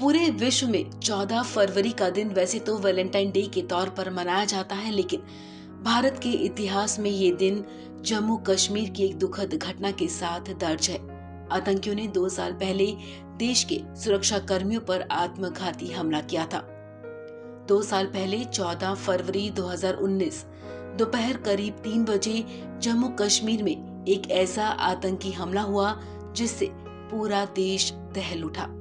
पूरे विश्व में 14 फरवरी का दिन वैसे तो वैलेंटाइन डे के तौर पर मनाया जाता है, लेकिन भारत के इतिहास में ये दिन जम्मू कश्मीर की एक दुखद घटना के साथ दर्ज है। आतंकियों ने 2 साल पहले देश के सुरक्षा कर्मियों पर आत्मघाती हमला किया था। 2 साल पहले 14 फरवरी 2019 दोपहर करीब 3 बजे जम्मू कश्मीर में एक ऐसा आतंकी हमला हुआ जिससे पूरा देश दहल उठा।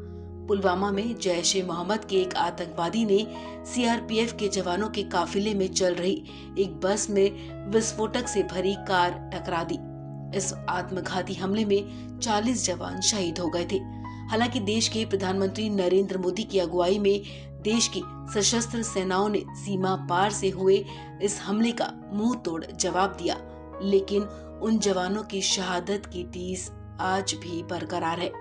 पुलवामा में जैश ए मोहम्मद के एक आतंकवादी ने सीआरपीएफ के जवानों के काफिले में चल रही एक बस में विस्फोटक से भरी कार टकरा दी। इस आत्मघाती हमले में 40 जवान शहीद हो गए थे। हालांकि देश के प्रधानमंत्री नरेंद्र मोदी की अगुवाई में देश की सशस्त्र सेनाओं ने सीमा पार से हुए इस हमले का मुंह तोड़ जवाब दिया, लेकिन उन जवानों की शहादत की टीस आज भी बरकरार है।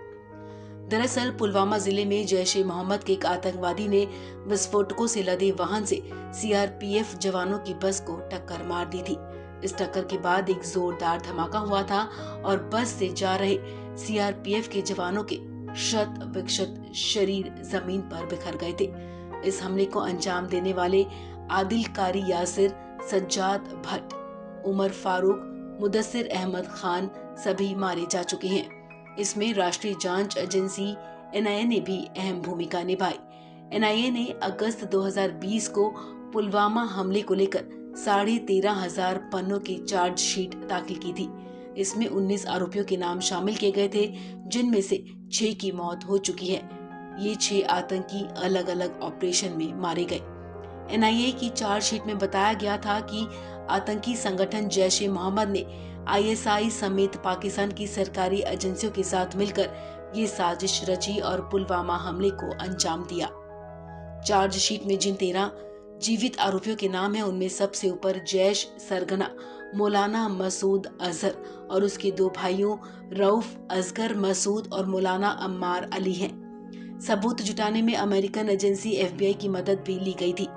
दरअसल पुलवामा जिले में जैश ए मोहम्मद के एक आतंकवादी ने विस्फोटकों से लदे वाहन से सीआरपीएफ जवानों की बस को टक्कर मार दी थी। इस टक्कर के बाद एक जोरदार धमाका हुआ था और बस से जा रहे सीआरपीएफ के जवानों के शत विक्षत शरीर जमीन पर बिखर गए थे। इस हमले को अंजाम देने वाले आदिल कारी यासिर, सज्जाद भट्ट, उमर फारूक, मुदस्सिर अहमद खान सभी मारे जा चुके हैं। इसमें राष्ट्रीय जांच एजेंसी एनआईए ने भी अहम भूमिका निभाई। एनआईए ने अगस्त 2020 को पुलवामा हमले को लेकर 13,500 पन्नों की चार्जशीट दाखिल की थी। इसमें 19 आरोपियों के नाम शामिल किए गए थे, जिनमें से 6 की मौत हो चुकी है। ये 6 आतंकी अलग अलग ऑपरेशन में मारे गए। एनआईए की चार्जशीट में बताया गया था कि आतंकी संगठन जैश ए मोहम्मद ने आईएसआई समेत पाकिस्तान की सरकारी एजेंसियों के साथ मिलकर ये साजिश रची और पुलवामा हमले को अंजाम दिया। चार्जशीट में जिन 13 जीवित आरोपियों के नाम हैं, उनमें सबसे ऊपर जैश सरगना मौलाना मसूद अजहर और उसके 2 भाइयों रऊफ असगर मसूद और मौलाना अम्मार अली हैं। सबूत जुटाने में अमेरिकन एजेंसी एफबीआई की मदद भी ली गई थी।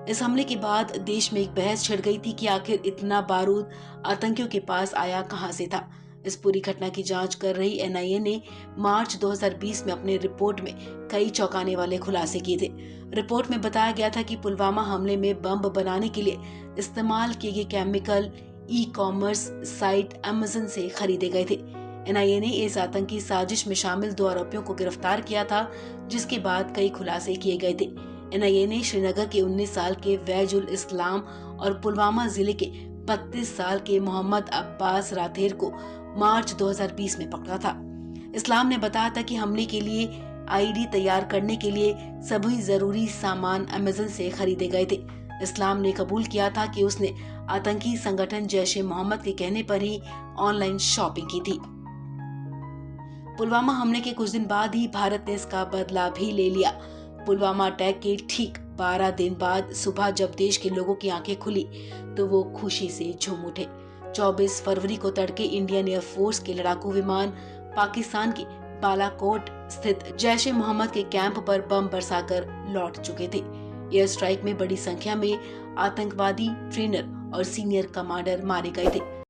इस हमले के बाद देश में एक बहस छिड़ गई थी कि आखिर इतना बारूद आतंकियों के पास आया कहां से था। इस पूरी घटना की जांच कर रही एनआईए ने मार्च 2020 में अपने रिपोर्ट में कई चौंकाने वाले खुलासे किए थे। रिपोर्ट में बताया गया था कि पुलवामा हमले में बम बनाने के लिए इस्तेमाल किए गए chemical e commerce site Amazon से खरीदे गए थे। एनआईए ने इस आतंकी साजिश में शामिल 2 आरोपियों को गिरफ्तार किया था, जिसके बाद कई खुलासे किए गए थे। एनआईए ने श्रीनगर के 19 साल के वैजुल इस्लाम और पुलवामा जिले के 32 साल के मोहम्मद अब्बास राथेर को मार्च 2020 में पकड़ा था। इस्लाम ने बताया था कि हमले के लिए आईडी तैयार करने के लिए सभी जरूरी सामान अमेज़न से खरीदे गए थे। इस्लाम ने कबूल किया था कि उसने आतंकी संगठन जैश ए मोहम्मद के कहने पर ही ऑनलाइन शॉपिंग की थी। पुलवामा हमले के कुछ दिन बाद ही भारत ने इसका बदला भी ले लिया। पुलवामा अटैक के ठीक 12 दिन बाद सुबह जब देश के लोगों की आंखें खुली तो वो खुशी से झूम उठे। 24 फरवरी को तड़के इंडियन एयरफोर्स के लड़ाकू विमान पाकिस्तान के बालाकोट स्थित जैश ए मोहम्मद के कैंप पर बम बरसाकर लौट चुके थे। एयर स्ट्राइक में बड़ी संख्या में आतंकवादी ट्रेनर और सीनियर कमांडर मारे गए थे।